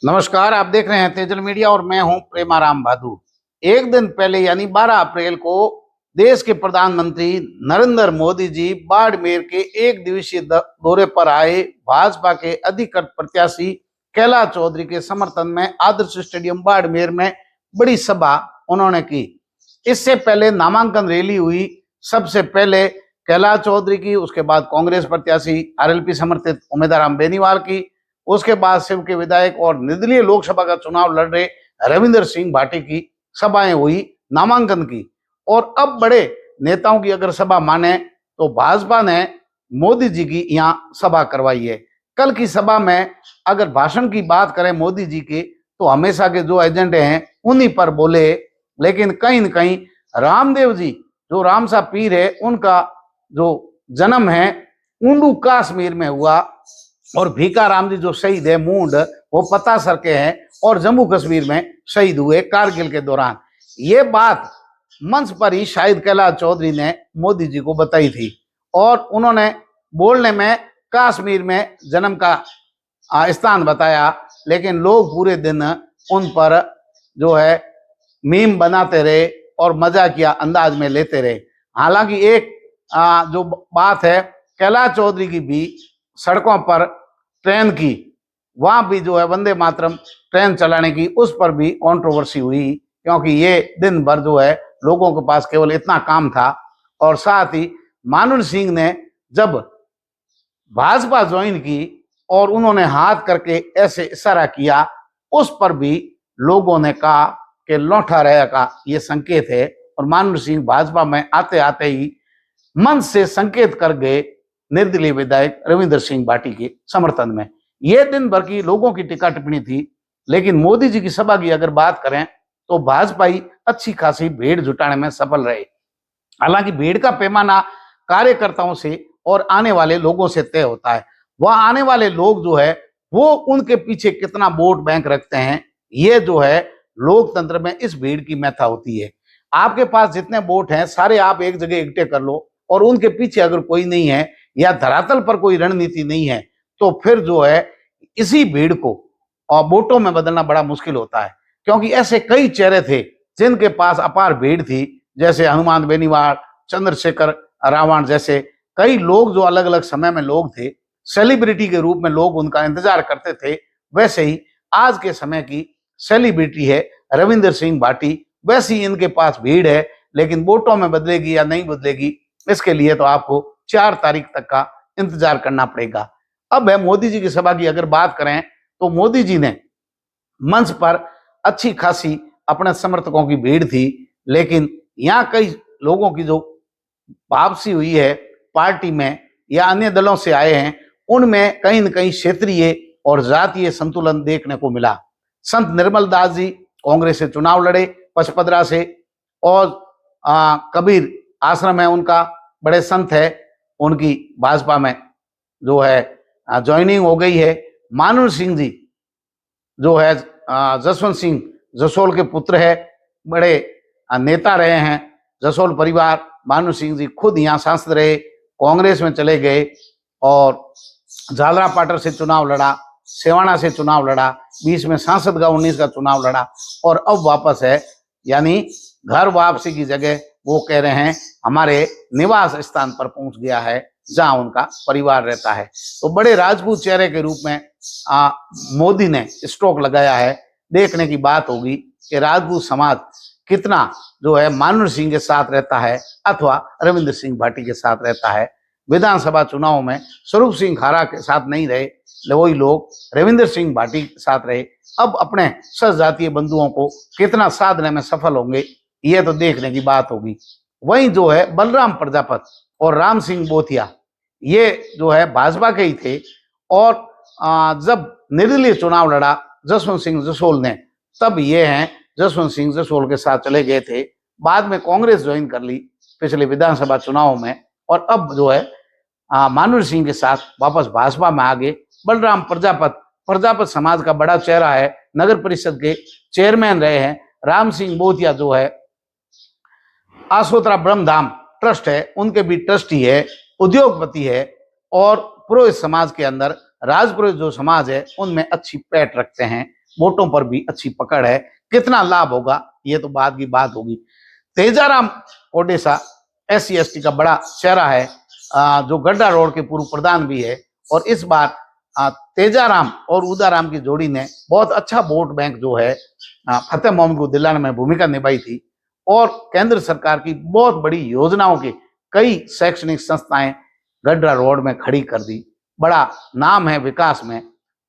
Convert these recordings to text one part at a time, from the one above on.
नमस्कार, आप देख रहे हैं तेजल मीडिया और मैं हूं प्रेमाराम भादु। एक दिन पहले यानी 12 अप्रैल को देश के प्रधानमंत्री नरेंद्र मोदी जी बाड़मेर के एक दिवसीय दौरे पर आए। भाजपा के अधिकृत प्रत्याशी कैलाश चौधरी के समर्थन में आदर्श स्टेडियम बाड़मेर में बड़ी सभा उन्होंने की। इससे पहले नामांकन रैली हुई। सबसे पहले कैलाश चौधरी की, उसके बाद कांग्रेस प्रत्याशी आरएलपी समर्थित उम्मीदवार बेनीवाल की, उसके बाद शिव के विधायक और निर्दलीय लोकसभा का चुनाव लड़ रहे रविंद्र सिंह भाटी की सभाएं हुई नामांकन की। और अब बड़े नेताओं की अगर सभा माने तो भाजपा ने मोदी जी की यहाँ सभा करवाई है। कल की सभा में अगर भाषण की बात करें मोदी जी के, तो हमेशा के जो एजेंडे हैं उन्हीं पर बोले, लेकिन कहीं न कहीं रामदेव जी जो रामसा पीर है उनका जो जन्म है ऊंडू कश्मीर में हुआ, और भीखा राम जी जो शहीद है मूंड वो पता सर के हैं और जम्मू कश्मीर में शहीद हुए कारगिल के दौरान। ये बात मंच पर ही शायद कैलाश चौधरी ने मोदी जी को बताई थी, और उन्होंने बोलने में कश्मीर में जन्म का स्थान बताया, लेकिन लोग पूरे दिन उन पर जो है मीम बनाते रहे और मजाकिया अंदाज में लेते रहे। हालांकि एक जो बात है कैलाश चौधरी की भी सड़कों पर ट्रेन की, वहां भी जो है वंदे मातरम ट्रेन चलाने की, उस पर भी कंट्रोवर्सी हुई, क्योंकि ये दिन भर जो है लोगों के पास केवल इतना काम था। और साथ ही मानुष सिंह ने जब भाजपा ज्वाइन की और उन्होंने हाथ करके ऐसे इशारा किया, उस पर भी लोगों ने कहा कि लौटा रहे का ये संकेत है। और मानुष सिंह भाजपा में आते आते ही मंच से संकेत कर गए निर्दलीय विधायक रविंद्र सिंह भाटी के समर्थन में। यह दिन भर की लोगों की टिक्का टिप्पणी थी। लेकिन मोदी जी की सभा की अगर बात करें तो भाजपाई अच्छी खासी भीड़ जुटाने में सफल रहे। हालांकि भीड़ का पैमाना कार्यकर्ताओं से और आने वाले लोगों से तय होता है। वह आने वाले लोग जो है वो उनके पीछे कितना वोट बैंक रखते हैं, ये जो है लोकतंत्र में इस भीड़ की महत्ता होती है। आपके पास जितने वोट हैं सारे आप एक जगह इकट्ठे कर लो, और उनके पीछे अगर कोई नहीं है या धरातल पर कोई रणनीति नहीं है, तो फिर जो है इसी भीड़ को और वोटों में बदलना बड़ा मुश्किल होता है। क्योंकि ऐसे कई चेहरे थे जिनके पास अपार भीड़ थी, जैसे हनुमान बेनीवाल, चंद्रशेखर रावण जैसे कई लोग जो अलग अलग समय में लोग थे, सेलिब्रिटी के रूप में लोग उनका इंतजार करते थे। वैसे ही आज के समय की सेलिब्रिटी है रविंद्र सिंह भाटी, वैसी इनके पास भीड़ है। लेकिन वोटों में बदलेगी या नहीं बदलेगी, इसके लिए तो आपको 4 तारीख तक का इंतजार करना पड़ेगा। अब है मोदी जी की सभा की अगर बात करें तो मोदी जी ने मंच पर अच्छी खासी अपने समर्थकों की भीड़ थी, लेकिन यहाँ कई लोगों की जो वापसी हुई है पार्टी में या अन्य दलों से आए हैं, उनमें कहीं न कहीं क्षेत्रीय और जातीय संतुलन देखने को मिला। संत निर्मल दास जी कांग्रेस से चुनाव लड़े पचपदरा से, और कबीर आश्रम है उनका, बड़े संत है, उनकी भाजपा में जो है ज्वाइनिंग हो गई है। मानुष सिंह जी जो है जसवंत सिंह जसोल के पुत्र है, बड़े नेता रहे हैं जसोल परिवार। मानुष सिंह जी खुद यहाँ सांसद रहे, कांग्रेस में चले गए और झालरापाटर से चुनाव लड़ा, सेवाना से चुनाव लड़ा, 20 में सांसद का 19 का चुनाव लड़ा, और अब वापस है। यानी घर वापसी की जगह वो कह रहे हैं हमारे निवास स्थान पर पहुंच गया है जहां उनका परिवार रहता है। तो बड़े राजपूत चेहरे के रूप में मोदी ने स्ट्रोक लगाया है। देखने की बात होगी कि राजपूत समाज कितना जो है मानुष सिंह के साथ रहता है अथवा रविंद्र सिंह भाटी के साथ रहता है। विधानसभा चुनाव में स्वरूप सिंह खारा के साथ नहीं रहे, वही लोग रविंद्र सिंह भाटी के साथ रहे। अब अपने सजातीय बंधुओं को कितना साधने में सफल होंगे, ये तो देखने की बात होगी। वहीं जो है बलराम प्रजापत और राम सिंह बोथिया, ये जो है भाजपा के ही थे, और जब निर्दलीय चुनाव लड़ा जसवंत सिंह जसोल ने, तब ये हैं जसवंत सिंह जसोल के साथ चले गए थे। बाद में कांग्रेस ज्वाइन कर ली पिछले विधानसभा चुनाव में, और अब जो है मानुष सिंह के साथ वापस भाजपा में आ गए। बलराम प्रजापत समाज का बड़ा चेहरा है, नगर परिषद के चेयरमैन रहे हैं। राम सिंह बोथिया जो है आसोतरा ब्रह्मधाम ट्रस्ट है उनके भी ट्रस्टी है, उद्योगपति है, और पुरोहित समाज के अंदर राजपुरोहित जो समाज है उनमें अच्छी पैठ रखते हैं, वोटों पर भी अच्छी पकड़ है। कितना लाभ होगा ये तो बाद की बात होगी। तेजाराम ओडेसा SC/ST का बड़ा चेहरा है, जो गड्ढा रोड के पूर्व प्रधान भी है, और इस बार तेजाराम और उदाराम की जोड़ी ने बहुत अच्छा वोट बैंक जो है फतेह मोहम्मद को दिलाने में भूमिका निभाई थी, और केंद्र सरकार की बहुत बड़ी योजनाओं के कई शैक्षणिक संस्थाएं गड्ढा रोड में खड़ी कर दी। बड़ा नाम है विकास में,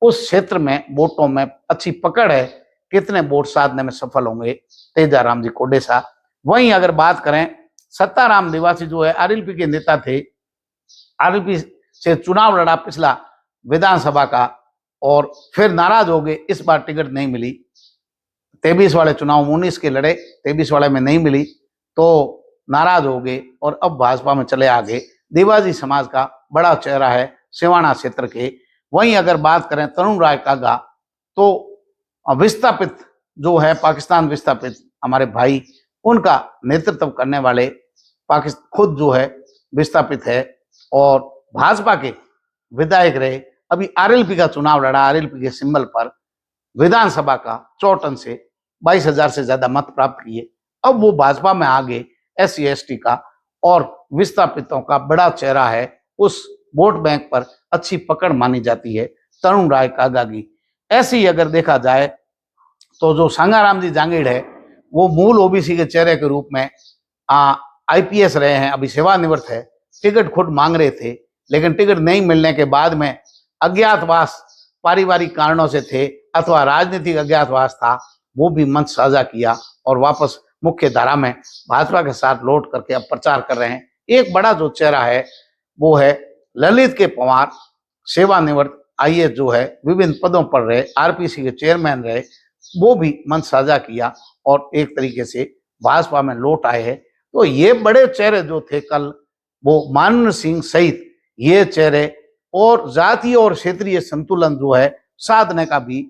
उस क्षेत्र में वोटों में अच्छी पकड़ है। कितने वोट साधने में सफल होंगे तेजाराम जी कोडेसा। वहीं अगर बात करें सत्ताराम निवासी जो है RLP के नेता थे, RLP से चुनाव लड़ा पिछला विधानसभा का, और फिर नाराज हो गए, इस बार टिकट नहीं मिली। 23 वाले चुनाव 19 के लड़े, 23 वाले में नहीं मिली तो नाराज हो गए और अब भाजपा में चले आ गए। देवाजी समाज का बड़ा चेहरा है सिवाना क्षेत्र के। वहीं अगर बात करें तरुण राय कागा, तो विस्थापित जो है पाकिस्तान विस्थापित हमारे भाई, उनका नेतृत्व करने वाले पाकिस्तान खुद जो है विस्थापित है और भाजपा के विधायक रहे। अभी RLP का चुनाव लड़ा, RLP के सिंबल पर विधानसभा का चौटन से 22,000 से ज्यादा मत प्राप्त किए। अब वो भाजपा में आ गए SC/ST का, और विस्थापितों का बड़ा चेहरा है, उस वोट बैंक पर अच्छी पकड़ मानी जाती है तरुण राय कागा की। ऐसे ही अगर देखा जाए तो जो सांगाराम जी जांगीड़ है, वो मूल OBC के चेहरे के रूप में IPS रहे हैं, अभी सेवानिवृत्त है। टिकट खुद मांग रहे थे, लेकिन टिकट नहीं मिलने के बाद में अज्ञातवास पारिवारिक कारणों से थे अथवा राजनीतिक अज्ञातवास था, वो भी मंच साझा किया और वापस मुख्य धारा में भाजपा के साथ लौट करके अब प्रचार कर रहे हैं। एक बड़ा जो चेहरा है वो है ललित के पवार, सेवानिवृत्त IAS जो है, विभिन्न पदों पर रहे, RPC के चेयरमैन रहे, वो भी मंच साझा किया और एक तरीके से भाजपा में लौट आए हैं। तो ये बड़े चेहरे जो थे कल, वो माननीय सिंह सहित ये चेहरे, और जातीय और क्षेत्रीय संतुलन जो है साधने का भी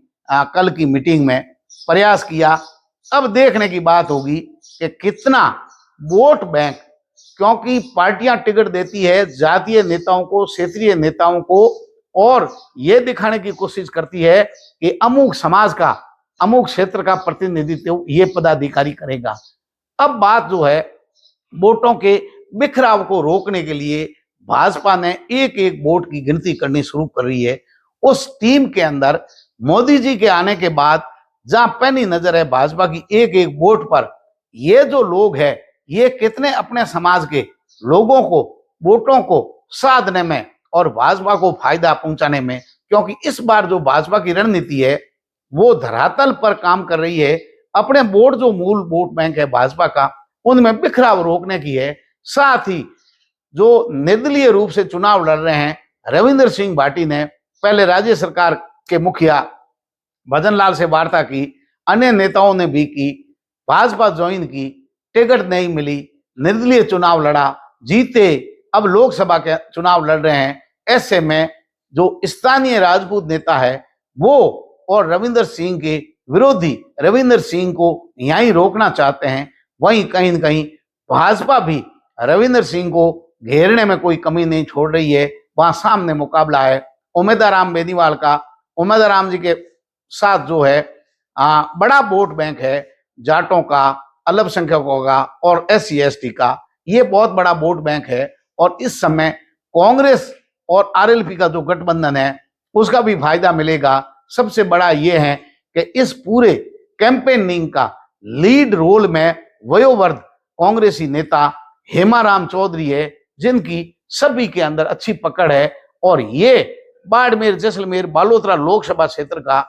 कल की मीटिंग में प्रयास किया। अब देखने की बात होगी कि कितना वोट बैंक, क्योंकि पार्टियां टिकट देती है जातीय नेताओं को, क्षेत्रीय नेताओं को, और ये दिखाने की कोशिश करती है कि अमुक समाज का, अमुक क्षेत्र का प्रतिनिधित्व ये पदाधिकारी करेगा। अब बात जो है वोटों के बिखराव को रोकने के लिए भाजपा ने एक एक वोट की गिनती करनी शुरू कर रही है। उस टीम के अंदर मोदी जी के आने के बाद जहां पैनी नजर है भाजपा की एक एक वोट पर, ये जो लोग हैं ये कितने अपने समाज के लोगों को, वोटों को साधने में और भाजपा को फायदा पहुंचाने में, क्योंकि इस बार जो भाजपा की रणनीति है वो धरातल पर काम कर रही है। अपने वोट जो मूल वोट बैंक है भाजपा का, उनमें बिखराव रोकने की है। साथ ही जो निर्दलीय रूप से चुनाव लड़ रहे हैं, रविंद्र सिंह भाटी ने पहले राज्य सरकार के मुखिया भजन लाल से वार्ता की, अन्य नेताओं ने भी की, भाजपा ज्वाइन की, टिकट नहीं मिली, निर्दलीय चुनाव लड़ा, जीते, अब लोकसभा के चुनाव लड़ रहे हैं। ऐसे में जो स्थानीय राजपूत नेता है वो और रविंद्र सिंह के विरोधी रविंद्र सिंह को यहीं रोकना चाहते हैं। वहीं कहीं न कहीं भाजपा भी रविंद्र सिंह को घेरने में कोई कमी नहीं छोड़ रही है। वहां सामने मुकाबला है उमेदराम बेनीवाल का। उमेदराम जी के साथ जो है बड़ा वोट बैंक है जाटों का, अल्पसंख्यकों का और SC/ST का, ये बहुत बड़ा वोट बैंक है। और इस समय कांग्रेस और RLP का जो गठबंधन है उसका भी फायदा मिलेगा। सबसे बड़ा ये है कि इस पूरे कैंपेनिंग का लीड रोल में वयोवृद्ध कांग्रेसी नेता हेमाराम चौधरी है, जिनकी सभी के अंदर अच्छी पकड़ है। और ये बाड़मेर, जैसलमेर, बालोतरा लोकसभा क्षेत्र का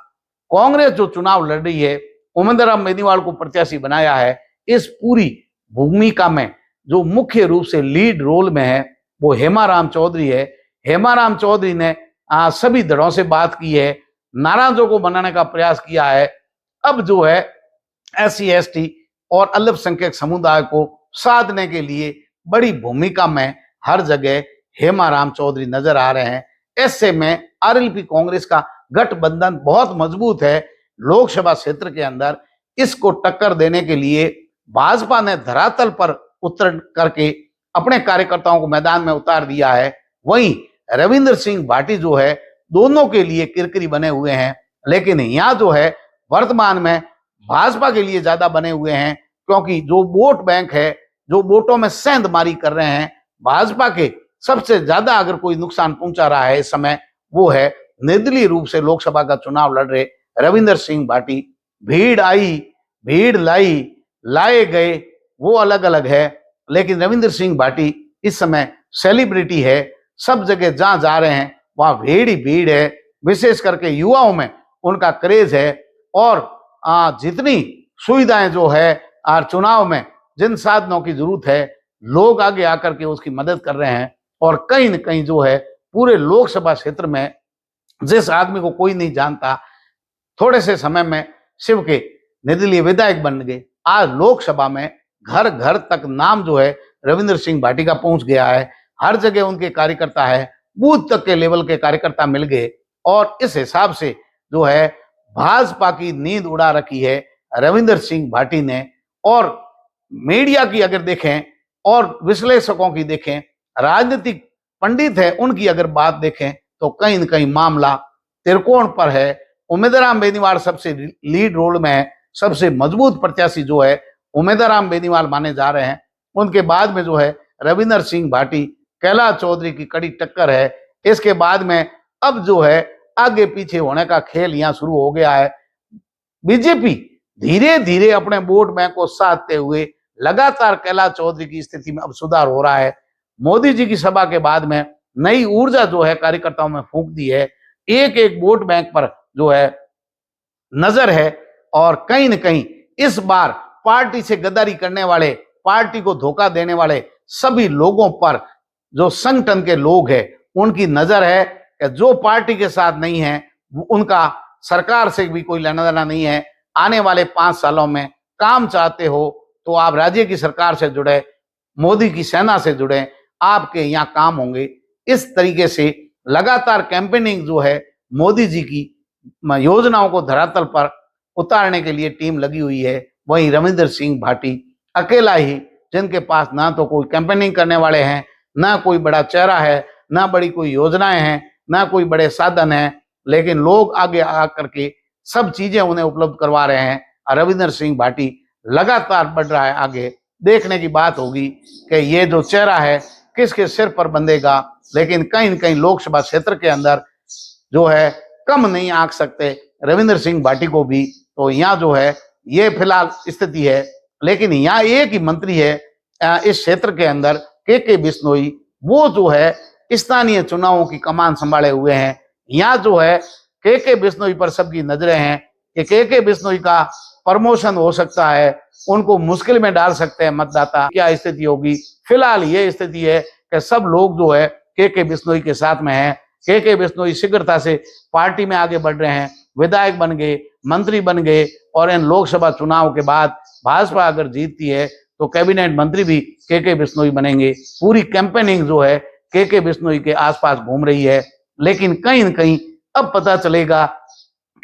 कांग्रेस जो चुनाव लड़ रही है, उमेदराम बेनीवाल को प्रत्याशी बनाया है। इस पूरी भूमिका में जो मुख्य रूप से लीड रोल में है वो हेमाराम चौधरी है। हेमाराम चौधरी ने सभी दलों से बात की है, नाराजों को बनाने का प्रयास किया है। अब जो है SC/ST और अल्पसंख्यक समुदाय को साधने के लिए बड़ी भूमिका में हर जगह हेमाराम चौधरी नजर आ रहे हैं। ऐसे में RLP कांग्रेस का गठबंधन बहुत मजबूत है लोकसभा क्षेत्र के अंदर। इसको टक्कर देने के लिए भाजपा ने धरातल पर उतर करके अपने कार्यकर्ताओं को मैदान में उतार दिया है। वहीं रविंद्र सिंह भाटी जो है दोनों के लिए किरकिरी बने हुए हैं। लेकिन यहाँ जो है वर्तमान में भाजपा के लिए ज्यादा बने हुए हैं, क्योंकि जो वोट बैंक है, जो वोटों में सेंधमारी कर रहे हैं, भाजपा के सबसे ज्यादा अगर कोई नुकसान पहुंचा रहा है इस समय, वो है निर्दलीय रूप से लोकसभा का चुनाव लड़ रहे रविंदर सिंह भाटी। भीड़ आई, भीड़ लाई, लाए गए, वो अलग अलग है, लेकिन रविंदर सिंह भाटी इस समय सेलिब्रिटी है। सब जगह जहां जा रहे हैं वहां भीड़ ही भीड़ है। विशेष करके युवाओं में उनका क्रेज है, और जितनी सुविधाएं जो है चुनाव में जिन साधनों की जरूरत है, लोग आगे आकर के उसकी मदद कर रहे हैं। और कहीं न कहीं जो है पूरे लोकसभा क्षेत्र में जिस आदमी को कोई नहीं जानता, थोड़े से समय में शिव के निर्दलीय विधायक बन गए। आज लोकसभा में घर घर तक नाम जो है रविंदर सिंह भाटी का पहुंच गया है। हर जगह उनके कार्यकर्ता है, बूथ तक के लेवल के कार्यकर्ता मिल गए। और इस हिसाब से जो है भाजपा की नींद उड़ा रखी है रविंदर सिंह भाटी ने। और मीडिया की अगर देखें और विश्लेषकों की देखें, राजनीतिक पंडित है उनकी अगर बात देखें, तो कहीं न कहीं मामला त्रिकोण पर है। उमेदराम बेनीवाल सबसे लीड रोल में है, सबसे मजबूत प्रत्याशी जो है उमेदराम बेनीवाल माने जा रहे हैं। उनके बाद में जो है रविंदर सिंह भाटी, कैलाश चौधरी की कड़ी टक्कर है। इसके बाद में अब जो है आगे पीछे होने का खेल यहाँ शुरू हो गया है। बीजेपी धीरे धीरे अपने वोट बैंक को साधते हुए लगातार कैलाश चौधरी की स्थिति में अब सुधार हो रहा है। मोदी जी की सभा के बाद में नई ऊर्जा जो है कार्यकर्ताओं में फूंक दी है। एक एक वोट बैंक पर जो है नजर है, और कहीं न कहीं इस बार पार्टी से गद्दारी करने वाले, पार्टी को धोखा देने वाले सभी लोगों पर, जो संगठन के लोग हैं, उनकी नजर है कि जो पार्टी के साथ नहीं है उनका सरकार से भी कोई लेना देना नहीं है। आने वाले 5 सालों में काम चाहते हो तो आप राज्य की सरकार से जुड़े, मोदी की सेना से जुड़े, आपके यहाँ काम होंगे। इस तरीके से लगातार कैंपेनिंग जो है मोदी जी की योजनाओं को धरातल पर उतारने के लिए टीम लगी हुई है। वहीं रविंदर सिंह भाटी अकेला ही, जिनके पास ना तो कोई कैंपेनिंग करने वाले हैं, ना कोई बड़ा चेहरा है, ना बड़ी कोई योजनाएं हैं, ना कोई बड़े साधन हैं, लेकिन लोग आगे आकर के सब चीजें उन्हें उपलब्ध करवा रहे हैं। और रविंदर सिंह भाटी लगातार बढ़ रहा है आगे। देखने की बात होगी कि ये जो चेहरा है किसके सिर पर बंधेगा, लेकिन कहीं न कहीं लोकसभा क्षेत्र के अंदर जो है कम नहीं आंक सकते रविंदर सिंह भाटी को भी। तो यहाँ जो है ये फिलहाल स्थिति है। लेकिन यहाँ एक ही मंत्री है इस क्षेत्र के अंदर, के बिश्नोई, वो जो है स्थानीय चुनावों की कमान संभाले हुए हैं। यहाँ जो है के बिश्नोई पर सबकी नजरें हैं कि के बिश्नोई का प्रमोशन हो सकता है, उनको मुश्किल में डाल सकते हैं मतदाता। क्या स्थिति होगी? फिलहाल ये स्थिति है कि सब लोग जो है के बिश्नोई के साथ में है। के बिश्नोई शीघ्रता से पार्टी में आगे बढ़ रहे हैं, विधायक बन गए, मंत्री बन गए, और इन लोकसभा चुनाव के बाद भाजपा अगर जीतती है तो कैबिनेट मंत्री भी के बिश्नोई बनेंगे। पूरी कैंपेनिंग जो है के बिश्नोई के आसपास घूम रही है। लेकिन कहीं न कहीं अब पता चलेगा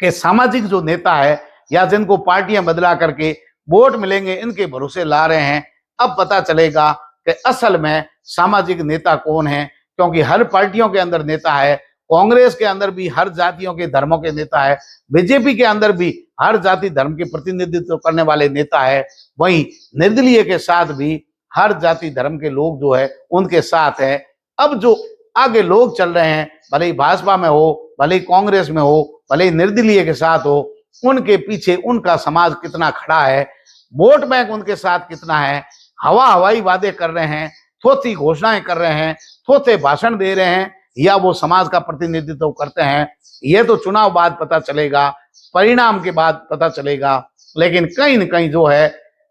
कि सामाजिक जो नेता है, या जिनको पार्टियां बदला करके वोट मिलेंगे इनके भरोसे ला रहे हैं, अब पता चलेगा कि असल में सामाजिक नेता कौन है। क्योंकि हर पार्टियों के अंदर नेता है, कांग्रेस के अंदर भी हर जातियों के धर्मों के नेता है, बीजेपी के अंदर भी हर जाति धर्म के प्रतिनिधित्व करने वाले नेता है, वहीं निर्दलीय के साथ भी हर जाति धर्म के लोग जो है उनके साथ है। अब जो आगे लोग चल रहे हैं, भले ही भाजपा में हो, भले ही कांग्रेस में हो, भले ही निर्दलीय के साथ हो, उनके पीछे उनका समाज कितना खड़ा है, वोट बैंक उनके साथ कितना है, हवाई वादे कर रहे हैं, थोथी घोषणाएं कर रहे हैं, थोथे भाषण दे रहे हैं, या वो समाज का प्रतिनिधित्व करते हैं, ये तो चुनाव बाद पता चलेगा, परिणाम के बाद पता चलेगा। लेकिन कहीं न कहीं जो है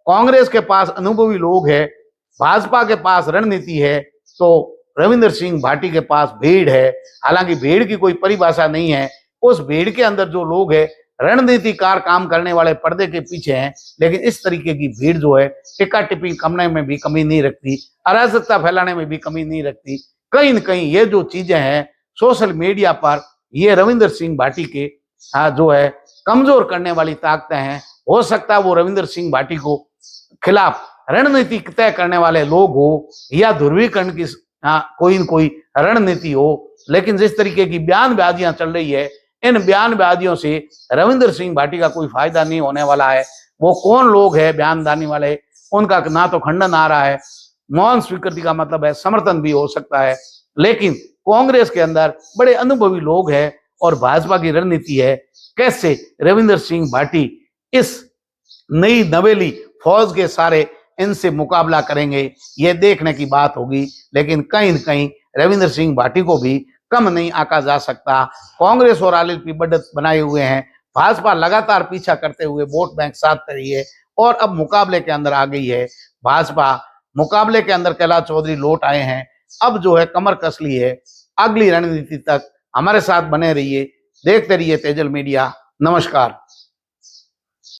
कांग्रेस के पास अनुभवी लोग है, भाजपा के पास रणनीति है, तो रविंदर सिंह भाटी के पास भीड़ है। हालांकि भीड़ की कोई परिभाषा नहीं है, उस भीड़ के अंदर जो लोग है रणनीतिकार काम करने वाले पर्दे के पीछे हैं। लेकिन इस तरीके की भीड़ जो है टिक्का टिप्पणी करने में भी कमी नहीं रखती, अराजकता फैलाने में भी कमी नहीं रखती। कहीं न कहीं ये जो चीजें हैं सोशल मीडिया पर, ये रविंदर सिंह भाटी के जो है कमजोर करने वाली ताकतें हैं। हो सकता है वो रविंदर सिंह भाटी को खिलाफ रणनीति तय करने वाले लोग हो, या ध्रुवीकरण की कोई न कोई रणनीति हो, लेकिन जिस तरीके की बयानबाजियां चल रही है, इन बयानबाजियों से रविंद्र सिंह भाटी का कोई फायदा नहीं होने वाला है। वो कौन लोग है बयानबाजी वाले, उनका ना तो खंडन आ रहा है, मौन स्वीकृति का मतलब है समर्थन भी हो सकता है, लेकिन कांग्रेस के अंदर बड़े अनुभवी लोग हैं और भाजपा की रणनीति है कैसे रविंद्र सिंह भाटी इस नई नवेली फौज के सारे इनसे मुकाबला करेंगे, ये देखने की बात होगी। लेकिन कहीं न कहीं रविंद्र सिंह भाटी को भी कम नहीं आंका जा सकता। कांग्रेस और आरएलपी बढ़त बनाए हुए हैं, भाजपा लगातार पीछा करते हुए वोट बैंक साध रही है और अब मुकाबले के अंदर आ गई है। भाजपा मुकाबले के अंदर कैलाश चौधरी लौट आए हैं, अब जो है कमर कस ली है। अगली रणनीति तक हमारे साथ बने रहिए, देखते रहिए तेजल मीडिया। नमस्कार।